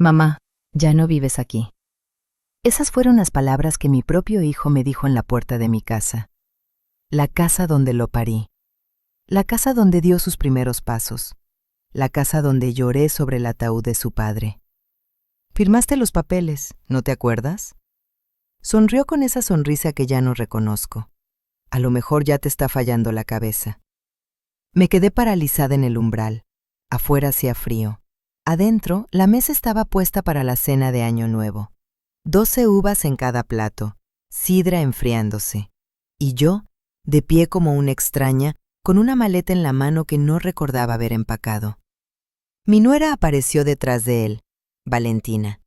Mamá, ya no vives aquí. Esas fueron las palabras que mi propio hijo me dijo en la puerta de mi casa. La casa donde lo parí. La casa donde dio sus primeros pasos. La casa donde lloré sobre el ataúd de su padre. Firmaste los papeles, ¿no te acuerdas? Sonrió con esa sonrisa que ya no reconozco. A lo mejor ya te está fallando la cabeza. Me quedé paralizada en el umbral. Afuera hacía frío. Adentro, la mesa estaba puesta para la cena de Año Nuevo. 12 uvas en cada plato, sidra enfriándose. Y yo, de pie como una extraña, con una maleta en la mano que no recordaba haber empacado. Mi nuera apareció detrás de él, Valentina,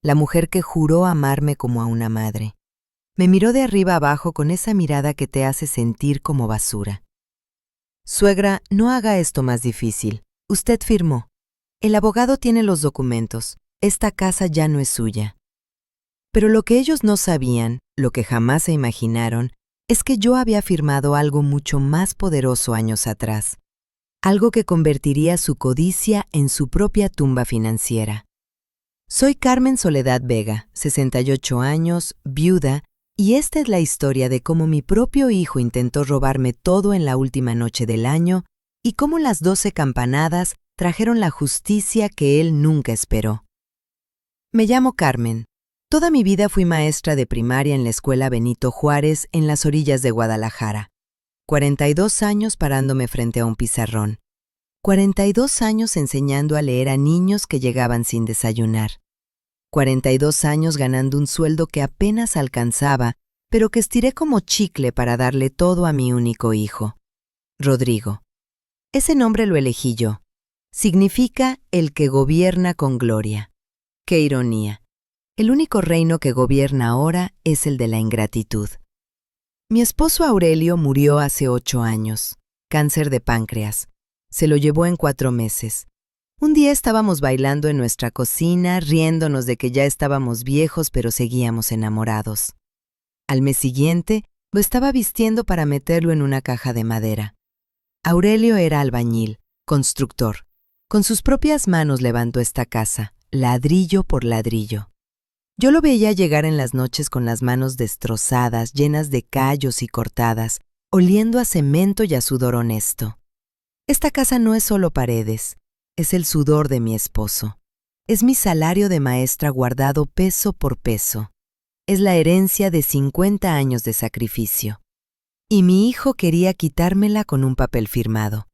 la mujer que juró amarme como a una madre. Me miró de arriba abajo con esa mirada que te hace sentir como basura. Suegra, no haga esto más difícil. Usted firmó. El abogado tiene los documentos. Esta casa ya no es suya. Pero lo que ellos no sabían, lo que jamás se imaginaron, es que yo había firmado algo mucho más poderoso años atrás. Algo que convertiría su codicia en su propia tumba financiera. Soy Carmen Soledad Vega, 68 años, viuda, y esta es la historia de cómo mi propio hijo intentó robarme todo en la última noche del año y cómo las 12 campanadas trajeron la justicia que él nunca esperó. Me llamo Carmen. Toda mi vida fui maestra de primaria en la escuela Benito Juárez en las orillas de Guadalajara. 42 años parándome frente a un pizarrón. 42 años enseñando a leer a niños que llegaban sin desayunar. 42 años ganando un sueldo que apenas alcanzaba, pero que estiré como chicle para darle todo a mi único hijo, Rodrigo. Ese nombre lo elegí yo. Significa el que gobierna con gloria. ¡Qué ironía! El único reino que gobierna ahora es el de la ingratitud. Mi esposo Aurelio murió hace 8 años, cáncer de páncreas. Se lo llevó en 4 meses. Un día estábamos bailando en nuestra cocina, riéndonos de que ya estábamos viejos, pero seguíamos enamorados. Al mes siguiente, lo estaba vistiendo para meterlo en una caja de madera. Aurelio era albañil, constructor. Con sus propias manos levantó esta casa, ladrillo por ladrillo. Yo lo veía llegar en las noches con las manos destrozadas, llenas de callos y cortadas, oliendo a cemento y a sudor honesto. Esta casa no es solo paredes, es el sudor de mi esposo. Es mi salario de maestra guardado peso por peso. Es la herencia de 50 años de sacrificio. Y mi hijo quería quitármela con un papel firmado.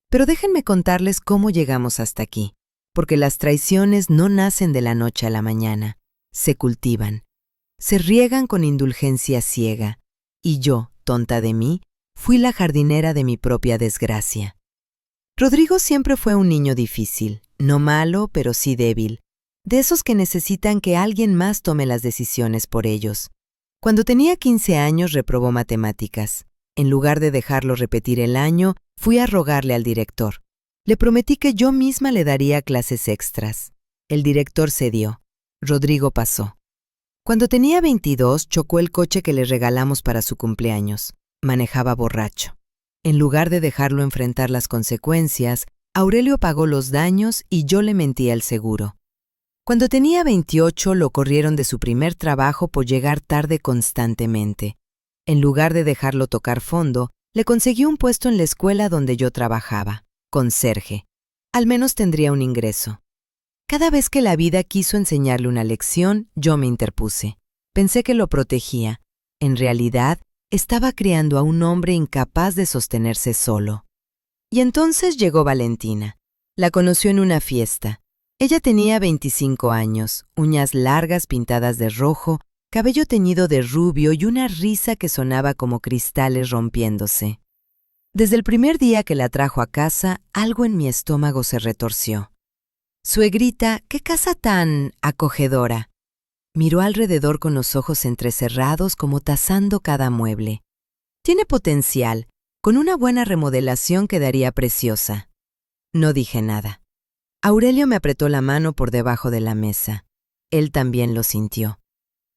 Pero déjenme contarles cómo llegamos hasta aquí, porque las traiciones no nacen de la noche a la mañana. Se cultivan, se riegan con indulgencia ciega, y yo, tonta de mí, fui la jardinera de mi propia desgracia. Rodrigo siempre fue un niño difícil, no malo, pero sí débil, de esos que necesitan que alguien más tome las decisiones por ellos. Cuando tenía 15 años reprobó matemáticas. En lugar de dejarlo repetir el año, fui a rogarle al director. Le prometí que yo misma le daría clases extras. El director cedió. Rodrigo pasó. Cuando tenía 22, chocó el coche que le regalamos para su cumpleaños. Manejaba borracho. En lugar de dejarlo enfrentar las consecuencias, Aurelio pagó los daños y yo le mentí al seguro. Cuando tenía 28, lo corrieron de su primer trabajo por llegar tarde constantemente. En lugar de dejarlo tocar fondo, le conseguí un puesto en la escuela donde yo trabajaba, conserje. Al menos tendría un ingreso. Cada vez que la vida quiso enseñarle una lección, yo me interpuse. Pensé que lo protegía. En realidad, estaba criando a un hombre incapaz de sostenerse solo. Y entonces llegó Valentina. La conoció en una fiesta. Ella tenía 25 años, uñas largas pintadas de rojo, cabello teñido de rubio y una risa que sonaba como cristales rompiéndose. Desde el primer día que la trajo a casa, algo en mi estómago se retorció. Suegrita, qué casa tan acogedora. Miró alrededor con los ojos entrecerrados como tasando cada mueble. Tiene potencial. Con una buena remodelación quedaría preciosa. No dije nada. Aurelio me apretó la mano por debajo de la mesa. Él también lo sintió.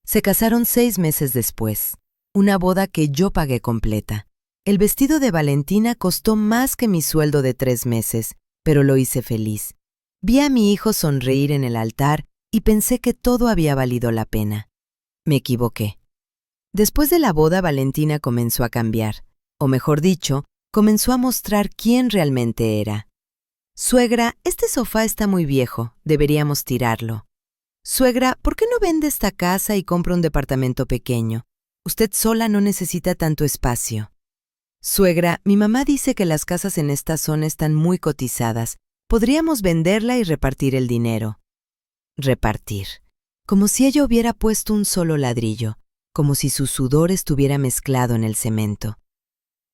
Se casaron 6 meses después. Una boda que yo pagué completa. El vestido de Valentina costó más que mi sueldo de 3 meses, pero lo hice feliz. Vi a mi hijo sonreír en el altar y pensé que todo había valido la pena. Me equivoqué. Después de la boda, Valentina comenzó a cambiar, o mejor dicho, comenzó a mostrar quién realmente era. Suegra, este sofá está muy viejo, deberíamos tirarlo. Suegra, ¿por qué no vende esta casa y compra un departamento pequeño? Usted sola no necesita tanto espacio. Suegra, mi mamá dice que las casas en esta zona están muy cotizadas. Podríamos venderla y repartir el dinero. Repartir. Como si ella hubiera puesto un solo ladrillo, como si su sudor estuviera mezclado en el cemento.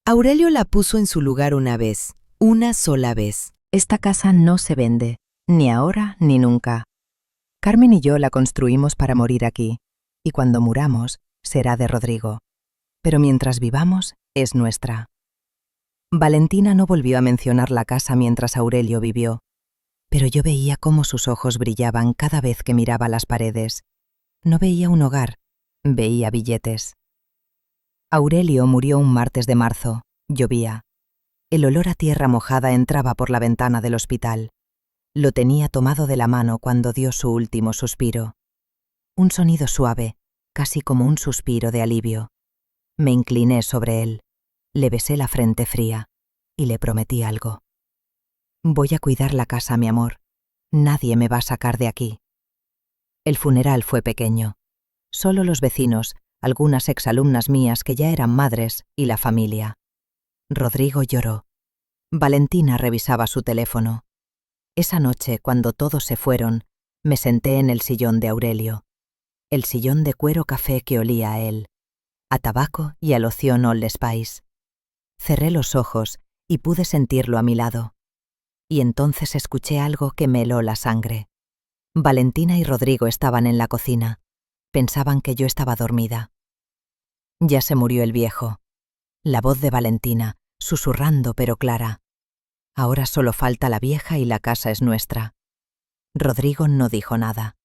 Aurelio la puso en su lugar una sola vez. Esta casa no se vende, ni ahora ni nunca. Carmen y yo la construimos para morir aquí, y cuando muramos, será de Rodrigo. Pero mientras vivamos, es nuestra. Valentina no volvió a mencionar la casa mientras Aurelio vivió, pero yo veía cómo sus ojos brillaban cada vez que miraba las paredes. No veía un hogar, veía billetes. Aurelio murió un martes de marzo, llovía. El olor a tierra mojada entraba por la ventana del hospital. Lo tenía tomado de la mano cuando dio su último suspiro. Un sonido suave, casi como un suspiro de alivio. Me incliné sobre él, le besé la frente fría y le prometí algo. Voy a cuidar la casa, mi amor. Nadie me va a sacar de aquí. El funeral fue pequeño. Solo los vecinos, algunas exalumnas mías que ya eran madres y la familia. Rodrigo lloró. Valentina revisaba su teléfono. Esa noche, cuando todos se fueron, me senté en el sillón de Aurelio. El sillón de cuero café que olía a él, a tabaco y a loción Old Spice. Cerré los ojos y pude sentirlo a mi lado. Y entonces escuché algo que me heló la sangre. Valentina y Rodrigo estaban en la cocina. Pensaban que yo estaba dormida. Ya se murió el viejo. La voz de Valentina, susurrando pero clara. Ahora solo falta la vieja y la casa es nuestra. Rodrigo no dijo nada.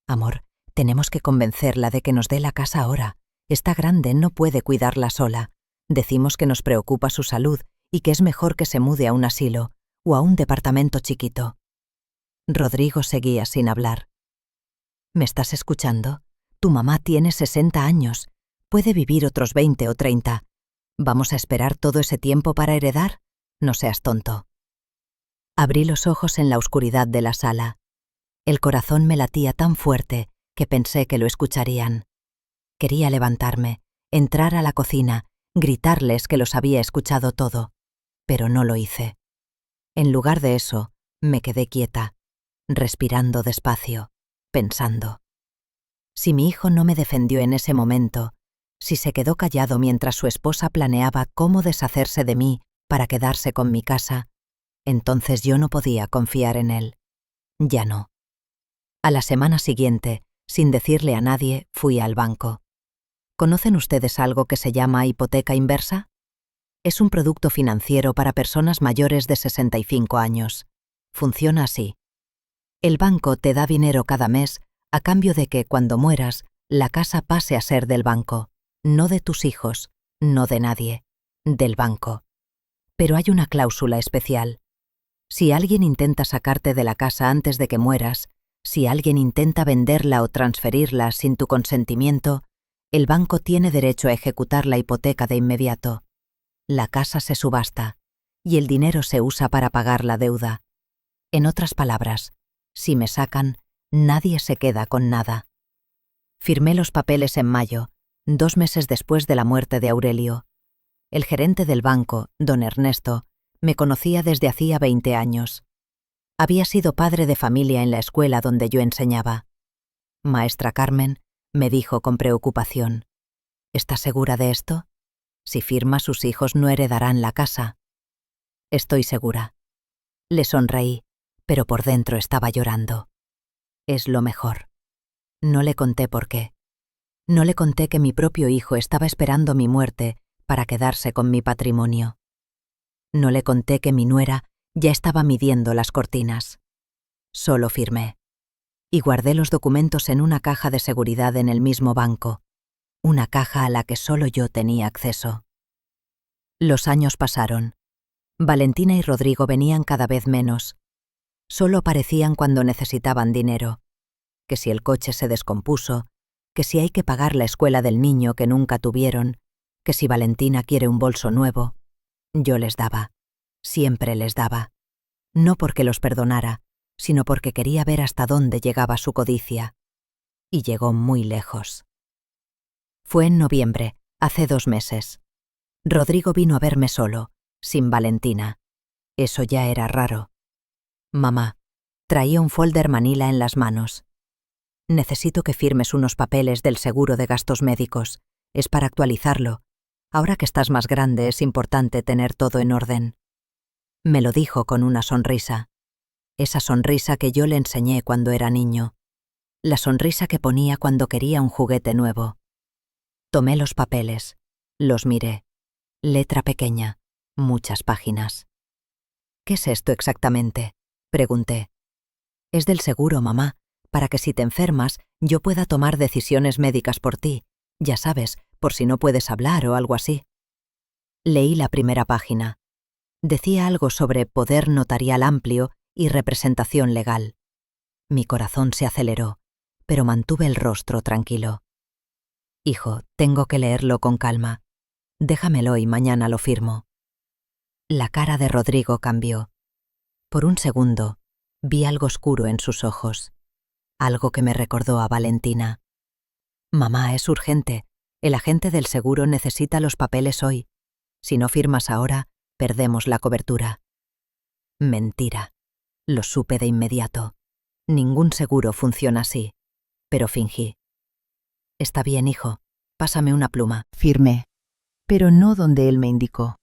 Amor, tenemos que convencerla de que nos dé la casa ahora. Está grande, no puede cuidarla sola. Decimos que nos preocupa su salud y que es mejor que se mude a un asilo o a un departamento chiquito. Rodrigo seguía sin hablar. ¿Me estás escuchando? Tu mamá tiene 60 años. Puede vivir otros 20 o 30. ¿Vamos a esperar todo ese tiempo para heredar? No seas tonto. Abrí los ojos en la oscuridad de la sala. El corazón me latía tan fuerte que pensé que lo escucharían. Quería levantarme, entrar a la cocina, gritarles que los había escuchado todo, pero no lo hice. En lugar de eso, me quedé quieta, respirando despacio, pensando. Si mi hijo no me defendió en ese momento, si se quedó callado mientras su esposa planeaba cómo deshacerse de mí para quedarse con mi casa, entonces yo no podía confiar en él. Ya no. A la semana siguiente, sin decirle a nadie, fui al banco. ¿Conocen ustedes algo que se llama hipoteca inversa? Es un producto financiero para personas mayores de 65 años. Funciona así. El banco te da dinero cada mes a cambio de que, cuando mueras, la casa pase a ser del banco, no de tus hijos, no de nadie, del banco. Pero hay una cláusula especial. Si alguien intenta sacarte de la casa antes de que mueras, si alguien intenta venderla o transferirla sin tu consentimiento, el banco tiene derecho a ejecutar la hipoteca de inmediato. La casa se subasta y el dinero se usa para pagar la deuda. En otras palabras, si me sacan, nadie se queda con nada. Firmé los papeles en mayo, 2 meses después de la muerte de Aurelio. El gerente del banco, don Ernesto, me conocía desde hacía 20 años. Había sido padre de familia en la escuela donde yo enseñaba. Maestra Carmen, me dijo con preocupación, ¿está segura de esto? Si firma, sus hijos no heredarán la casa. Estoy segura. Le sonreí, pero por dentro estaba llorando. Es lo mejor. No le conté por qué. No le conté que mi propio hijo estaba esperando mi muerte para quedarse con mi patrimonio. No le conté que mi nuera ya estaba midiendo las cortinas. Solo firmé. Y guardé los documentos en una caja de seguridad en el mismo banco, una caja a la que solo yo tenía acceso. Los años pasaron. Valentina y Rodrigo venían cada vez menos. Solo aparecían cuando necesitaban dinero. que si el coche se descompuso, que si hay que pagar la escuela del niño que nunca tuvieron, que si Valentina quiere un bolso nuevo. Yo les daba, siempre les daba, no porque los perdonara, sino porque quería ver hasta dónde llegaba su codicia. Y llegó muy lejos. Fue en noviembre, hace 2 meses. Rodrigo vino a verme solo, sin Valentina. Eso ya era raro. Mamá, traía un folder manila en las manos. Necesito que firmes unos papeles del seguro de gastos médicos. Es para actualizarlo. Ahora que estás más grande es importante tener todo en orden. Me lo dijo con una sonrisa. Esa sonrisa que yo le enseñé cuando era niño. La sonrisa que ponía cuando quería un juguete nuevo. Tomé los papeles. Los miré. Letra pequeña. Muchas páginas. ¿Qué es esto exactamente?, pregunté. Es del seguro, mamá, para que si te enfermas yo pueda tomar decisiones médicas por ti. Ya sabes, por si no puedes hablar o algo así. Leí la primera página. Decía algo sobre poder notarial amplio y representación legal. Mi corazón se aceleró, pero mantuve el rostro tranquilo. Hijo, tengo que leerlo con calma. Déjamelo y mañana lo firmo. La cara de Rodrigo cambió. Por un segundo, vi algo oscuro en sus ojos. Algo que me recordó a Valentina. Mamá, es urgente. El agente del seguro necesita los papeles hoy. Si no firmas ahora, perdemos la cobertura. Mentira. Lo supe de inmediato. Ningún seguro funciona así. Pero fingí. Está bien, hijo. Pásame una pluma. Firmé, pero no donde él me indicó.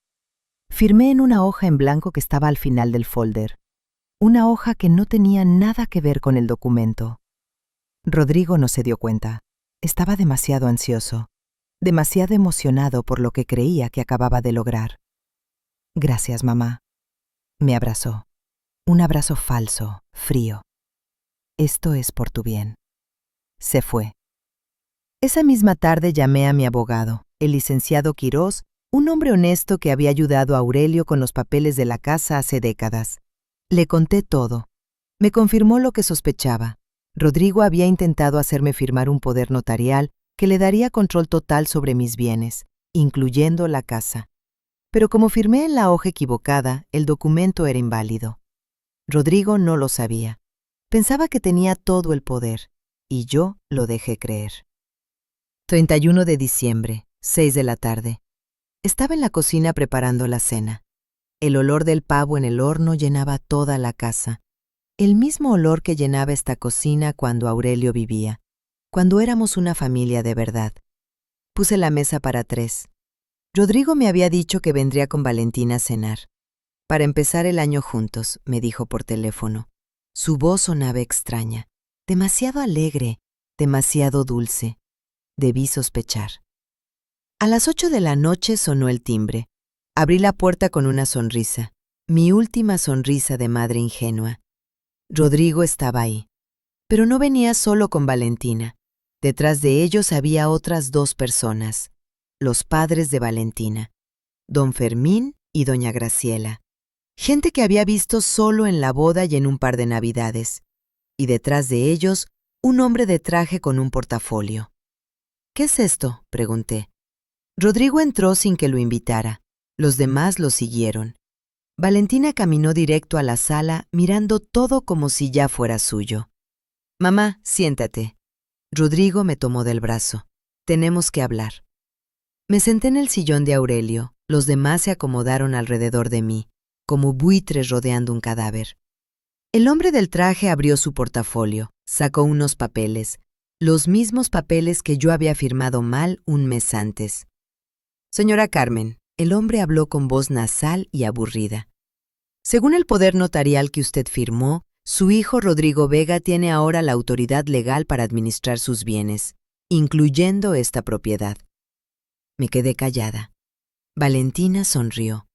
Firmé en una hoja en blanco que estaba al final del folder. Una hoja que no tenía nada que ver con el documento. Rodrigo no se dio cuenta. Estaba demasiado ansioso, demasiado emocionado por lo que creía que acababa de lograr. Gracias, mamá. Me abrazó. Un abrazo falso, frío. Esto es por tu bien. Se fue. Esa misma tarde llamé a mi abogado, el licenciado Quirós, un hombre honesto que había ayudado a Aurelio con los papeles de la casa hace décadas. Le conté todo. Me confirmó lo que sospechaba. Rodrigo había intentado hacerme firmar un poder notarial que le daría control total sobre mis bienes, incluyendo la casa. Pero como firmé en la hoja equivocada, el documento era inválido. Rodrigo no lo sabía. Pensaba que tenía todo el poder, y yo lo dejé creer. 31 de diciembre, 6 de la tarde. Estaba en la cocina preparando la cena. El olor del pavo en el horno llenaba toda la casa. El mismo olor que llenaba esta cocina cuando Aurelio vivía, cuando éramos una familia de verdad. Puse la mesa para 3. Rodrigo me había dicho que vendría con Valentina a cenar. Para empezar el año juntos, me dijo por teléfono. Su voz sonaba extraña, demasiado alegre, demasiado dulce. Debí sospechar. A las 8 de la noche sonó el timbre. Abrí la puerta con una sonrisa, mi última sonrisa de madre ingenua. Rodrigo estaba ahí. Pero no venía solo con Valentina. Detrás de ellos había otras 2 personas, los padres de Valentina, don Fermín y doña Graciela. Gente que había visto solo en la boda y en un par de navidades. Y detrás de ellos, un hombre de traje con un portafolio. ¿Qué es esto?, pregunté. Rodrigo entró sin que lo invitara. Los demás lo siguieron. Valentina caminó directo a la sala, mirando todo como si ya fuera suyo. Mamá, siéntate. Rodrigo me tomó del brazo. Tenemos que hablar. Me senté en el sillón de Aurelio. Los demás se acomodaron alrededor de mí, como buitres rodeando un cadáver. El hombre del traje abrió su portafolio, sacó unos papeles, los mismos papeles que yo había firmado mal un mes antes. Señora Carmen, el hombre habló con voz nasal y aburrida. Según el poder notarial que usted firmó, su hijo Rodrigo Vega tiene ahora la autoridad legal para administrar sus bienes, incluyendo esta propiedad. Me quedé callada. Valentina sonrió.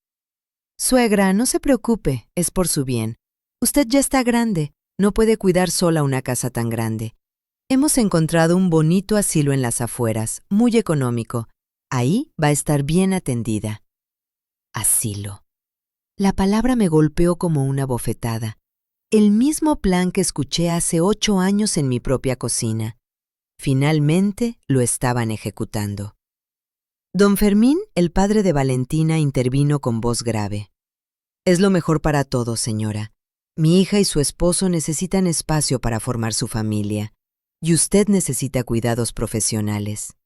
Suegra, no se preocupe, es por su bien. Usted ya está grande, no puede cuidar sola una casa tan grande. Hemos encontrado un bonito asilo en las afueras, muy económico. Ahí va a estar bien atendida. Asilo. La palabra me golpeó como una bofetada. El mismo plan que escuché hace 8 años en mi propia cocina. Finalmente lo estaban ejecutando. Don Fermín, el padre de Valentina, intervino con voz grave. Es lo mejor para todos, señora. Mi hija y su esposo necesitan espacio para formar su familia, y usted necesita cuidados profesionales.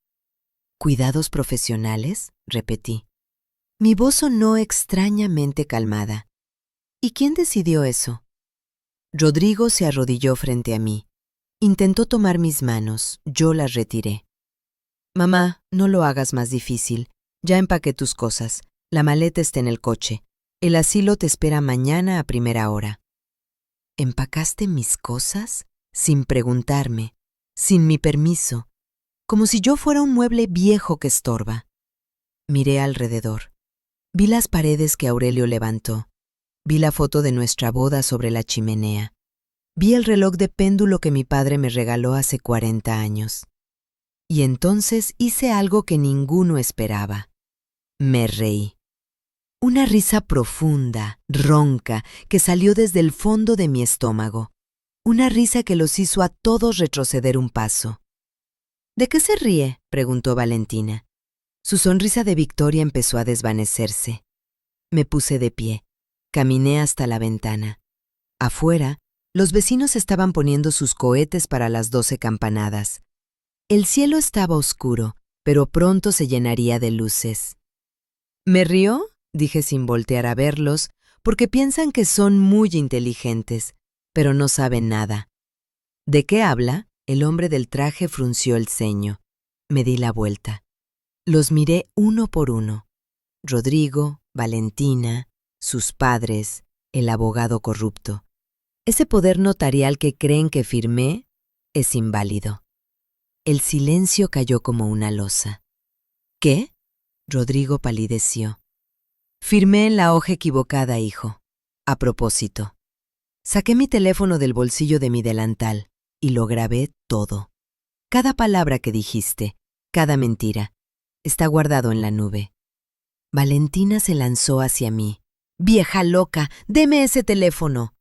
¿Cuidados profesionales?, repetí. Mi voz sonó extrañamente calmada. ¿Y quién decidió eso? Rodrigo se arrodilló frente a mí. Intentó tomar mis manos, yo las retiré. Mamá, no lo hagas más difícil. Ya empaqué tus cosas. La maleta está en el coche. El asilo te espera mañana a primera hora. ¿Empacaste mis cosas? Sin preguntarme, sin mi permiso, como si yo fuera un mueble viejo que estorba. Miré alrededor. Vi las paredes que Aurelio levantó. Vi la foto de nuestra boda sobre la chimenea. Vi el reloj de péndulo que mi padre me regaló hace 40 años. Y entonces hice algo que ninguno esperaba. Me reí. Una risa profunda, ronca, que salió desde el fondo de mi estómago. Una risa que los hizo a todos retroceder un paso. ¿De qué se ríe?, preguntó Valentina. Su sonrisa de victoria empezó a desvanecerse. Me puse de pie. Caminé hasta la ventana. Afuera, los vecinos estaban poniendo sus cohetes para las 12 campanadas. El cielo estaba oscuro, pero pronto se llenaría de luces. ¿Me río?, dije sin voltear a verlos, porque piensan que son muy inteligentes, pero no saben nada. ¿De qué habla? El hombre del traje frunció el ceño. Me di la vuelta. Los miré uno por uno. Rodrigo, Valentina, sus padres, el abogado corrupto. Ese poder notarial que creen que firmé es inválido. El silencio cayó como una losa. ¿Qué? Rodrigo palideció. Firmé en la hoja equivocada, hijo. A propósito. Saqué mi teléfono del bolsillo de mi delantal y lo grabé todo. Cada palabra que dijiste, cada mentira, está guardado en la nube. Valentina se lanzó hacia mí. ¡Vieja loca! ¡Deme ese teléfono!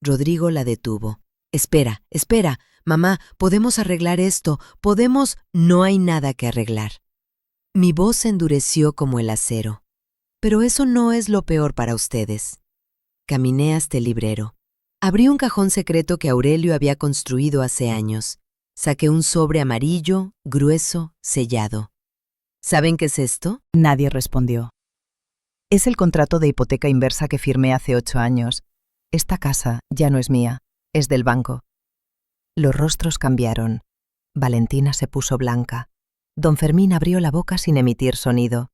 Rodrigo la detuvo. Espera, espera. Mamá, podemos arreglar esto. Podemos... No hay nada que arreglar. Mi voz se endureció como el acero. Pero eso no es lo peor para ustedes. Caminé hasta el librero. Abrí un cajón secreto que Aurelio había construido hace años. Saqué un sobre amarillo, grueso, sellado. ¿Saben qué es esto? Nadie respondió. Es el contrato de hipoteca inversa que firmé hace 8 años. Esta casa ya no es mía, es del banco. Los rostros cambiaron. Valentina se puso blanca. Don Fermín abrió la boca sin emitir sonido.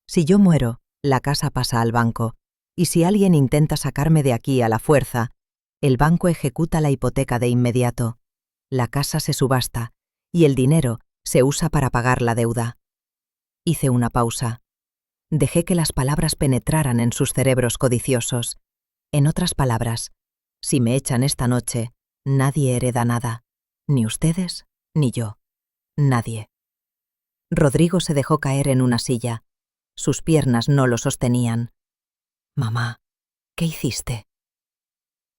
Si yo muero, la casa pasa al banco, y si alguien intenta sacarme de aquí a la fuerza, el banco ejecuta la hipoteca de inmediato. La casa se subasta, y el dinero se usa para pagar la deuda. Hice una pausa. Dejé que las palabras penetraran en sus cerebros codiciosos. En otras palabras, si me echan esta noche, nadie hereda nada. Ni ustedes, ni yo. Nadie. Rodrigo se dejó caer en una silla. Sus piernas no lo sostenían. Mamá, ¿qué hiciste?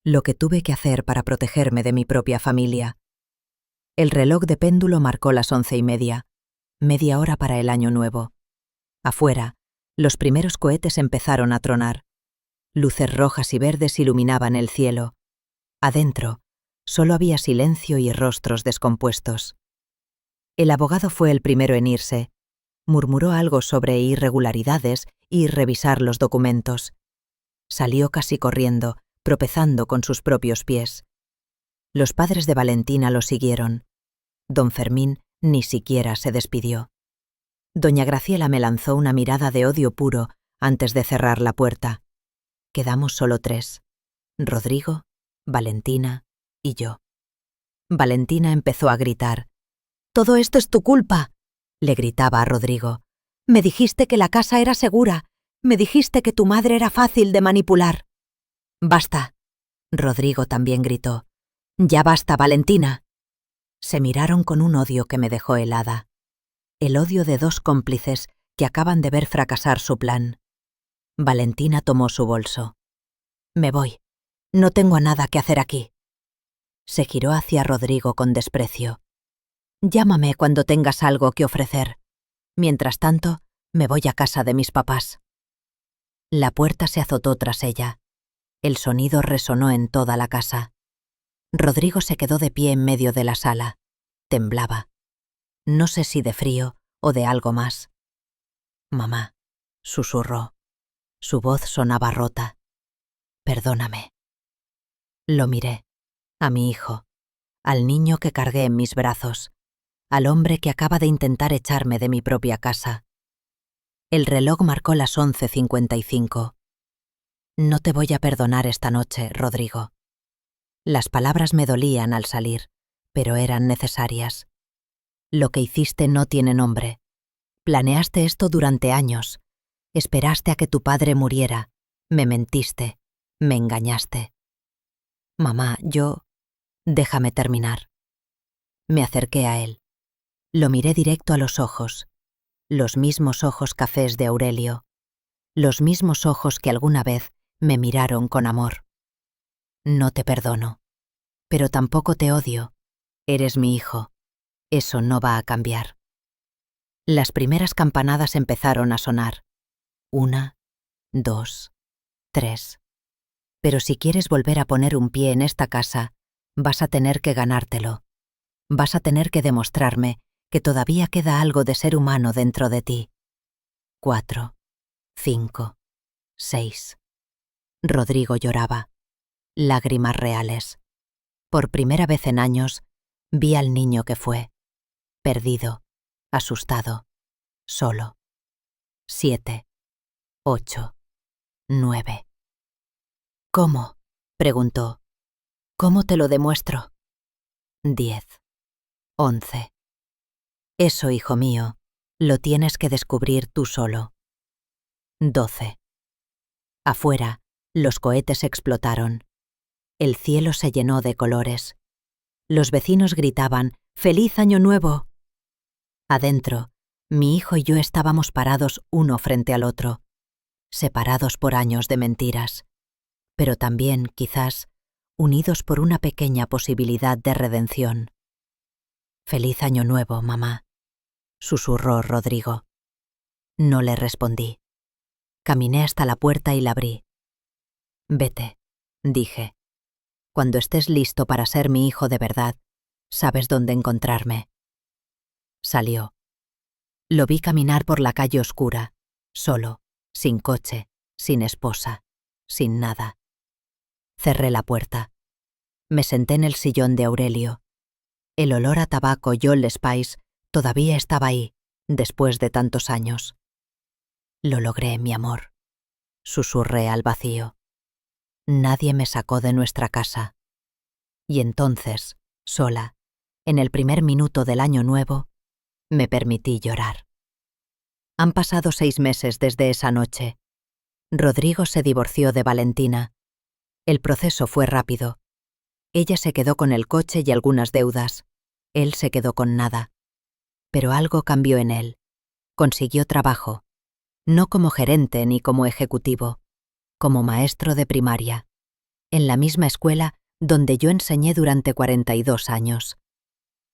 Lo que tuve que hacer para protegerme de mi propia familia. El reloj de péndulo marcó las 11:30, media hora para el año nuevo. Afuera, los primeros cohetes empezaron a tronar. Luces rojas y verdes iluminaban el cielo. Adentro, solo había silencio y rostros descompuestos. El abogado fue el primero en irse. Murmuró algo sobre irregularidades y revisar los documentos. Salió casi corriendo, tropezando con sus propios pies. Los padres de Valentina lo siguieron. Don Fermín ni siquiera se despidió. Doña Graciela me lanzó una mirada de odio puro antes de cerrar la puerta. Quedamos solo 3. Rodrigo, Valentina y yo. Valentina empezó a gritar. «¡Todo esto es tu culpa!», le gritaba a Rodrigo. «Me dijiste que la casa era segura. Me dijiste que tu madre era fácil de manipular». «Basta», Rodrigo también gritó. «Ya basta, Valentina». Se miraron con un odio que me dejó helada. El odio de 2 cómplices que acaban de ver fracasar su plan. Valentina tomó su bolso. «Me voy. No tengo nada que hacer aquí. Se giró hacia Rodrigo con desprecio. Llámame cuando tengas algo que ofrecer. Mientras tanto, me voy a casa de mis papás. La puerta se azotó tras ella. El sonido resonó en toda la casa. Rodrigo se quedó de pie en medio de la sala. Temblaba. No sé si de frío o de algo más. Mamá, susurró. Su voz sonaba rota. Perdóname. Lo miré. A mi hijo. Al niño que cargué en mis brazos. Al hombre que acaba de intentar echarme de mi propia casa. El reloj marcó las 11:55. No te voy a perdonar esta noche, Rodrigo. Las palabras me dolían al salir, pero eran necesarias. Lo que hiciste no tiene nombre. Planeaste esto durante años. Esperaste a que tu padre muriera. Me mentiste. Me engañaste. Mamá, yo... Déjame terminar. Me acerqué a él. Lo miré directo a los ojos. Los mismos ojos cafés de Aurelio. Los mismos ojos que alguna vez me miraron con amor. No te perdono. Pero tampoco te odio. Eres mi hijo. Eso no va a cambiar. Las primeras campanadas empezaron a sonar. 1, 2, 3. Pero si quieres volver a poner un pie en esta casa, vas a tener que ganártelo. Vas a tener que demostrarme que todavía queda algo de ser humano dentro de ti. 4, 5, 6. Rodrigo lloraba. Lágrimas reales. Por primera vez en años, vi al niño que fue. Perdido, asustado, solo. 7, 8, 9. ¿Cómo? Preguntó. ¿Cómo te lo demuestro? 10, 11. Eso, hijo mío, lo tienes que descubrir tú solo. 12. Afuera, los cohetes explotaron. El cielo se llenó de colores. Los vecinos gritaban «¡Feliz Año Nuevo!». Adentro, mi hijo y yo estábamos parados uno frente al otro, separados por años de mentiras, pero también, quizás, unidos por una pequeña posibilidad de redención. «Feliz Año Nuevo, mamá», susurró Rodrigo. No le respondí. Caminé hasta la puerta y la abrí. «Vete», dije. «Cuando estés listo para ser mi hijo de verdad, sabes dónde encontrarme». Salió. Lo vi caminar por la calle oscura, solo, sin coche, sin esposa, sin nada. Cerré la puerta. Me senté en el sillón de Aurelio. El olor a tabaco y Old Spice todavía estaba ahí, después de tantos años. «Lo logré, mi amor», susurré al vacío. Nadie me sacó de nuestra casa. Y entonces, sola, en el primer minuto del Año Nuevo, me permití llorar. Han pasado 6 meses desde esa noche. Rodrigo se divorció de Valentina. El proceso fue rápido. Ella se quedó con el coche y algunas deudas. Él se quedó con nada. Pero algo cambió en él. Consiguió trabajo. No como gerente ni como ejecutivo, como maestro de primaria, en la misma escuela donde yo enseñé durante 42 años.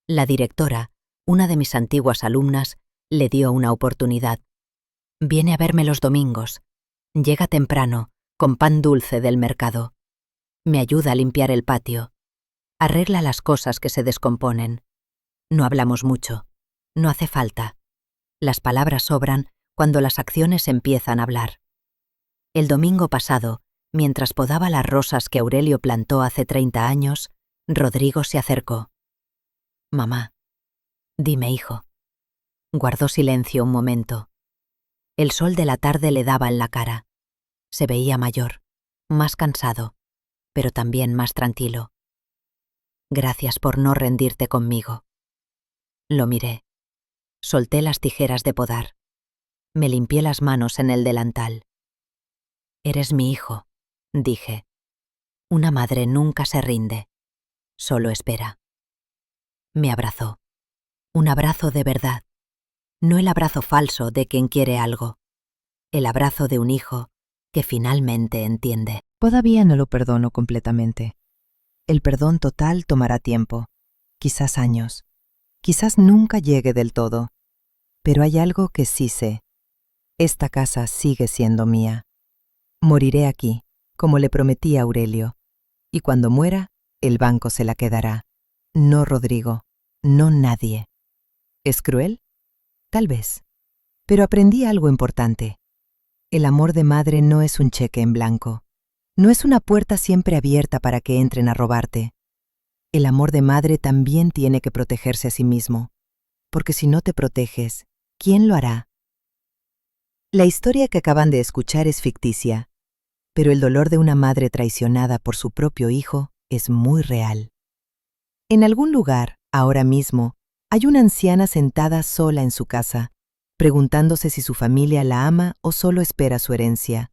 La directora, una de mis antiguas alumnas, le dio una oportunidad. Viene a verme los domingos. Llega temprano, con pan dulce del mercado. Me ayuda a limpiar el patio. Arregla las cosas que se descomponen. No hablamos mucho. No hace falta. Las palabras sobran cuando las acciones empiezan a hablar. El domingo pasado, mientras podaba las rosas que Aurelio plantó hace 30 años, Rodrigo se acercó. «Mamá, dime, hijo». Guardó silencio un momento. El sol de la tarde le daba en la cara. Se veía mayor, más cansado, pero también más tranquilo. «Gracias por no rendirte conmigo». Lo miré. Solté las tijeras de podar. Me limpié las manos en el delantal. «Eres mi hijo», dije. «Una madre nunca se rinde, solo espera». Me abrazó. Un abrazo de verdad. No el abrazo falso de quien quiere algo. El abrazo de un hijo que finalmente entiende. Todavía no lo perdono completamente. El perdón total tomará tiempo, quizás años, quizás nunca llegue del todo. Pero hay algo que sí sé. Esta casa sigue siendo mía. Moriré aquí, como le prometí a Aurelio, y cuando muera, el banco se la quedará. No Rodrigo, no nadie. ¿Es cruel? Tal vez. Pero aprendí algo importante. El amor de madre no es un cheque en blanco. No es una puerta siempre abierta para que entren a robarte. El amor de madre también tiene que protegerse a sí mismo, porque si no te proteges, ¿quién lo hará? La historia que acaban de escuchar es ficticia, pero el dolor de una madre traicionada por su propio hijo es muy real. En algún lugar, ahora mismo, hay una anciana sentada sola en su casa, preguntándose si su familia la ama o solo espera su herencia.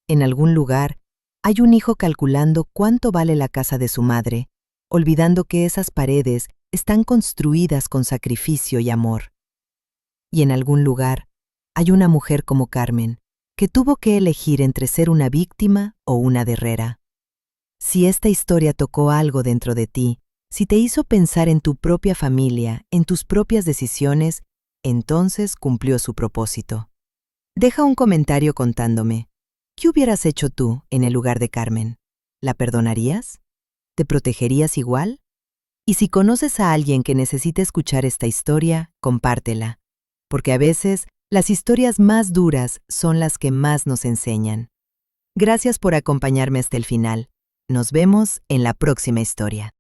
En algún lugar, hay un hijo calculando cuánto vale la casa de su madre, olvidando que esas paredes están construidas con sacrificio y amor. Y en algún lugar, hay una mujer como Carmen, que tuvo que elegir entre ser una víctima o una guerrera. Si esta historia tocó algo dentro de ti, si te hizo pensar en tu propia familia, en tus propias decisiones, entonces cumplió su propósito. Deja un comentario contándome, ¿qué hubieras hecho tú en el lugar de Carmen? ¿La perdonarías? ¿Te protegerías igual? Y si conoces a alguien que necesite escuchar esta historia, compártela, porque a veces las historias más duras son las que más nos enseñan. Gracias por acompañarme hasta el final. Nos vemos en la próxima historia.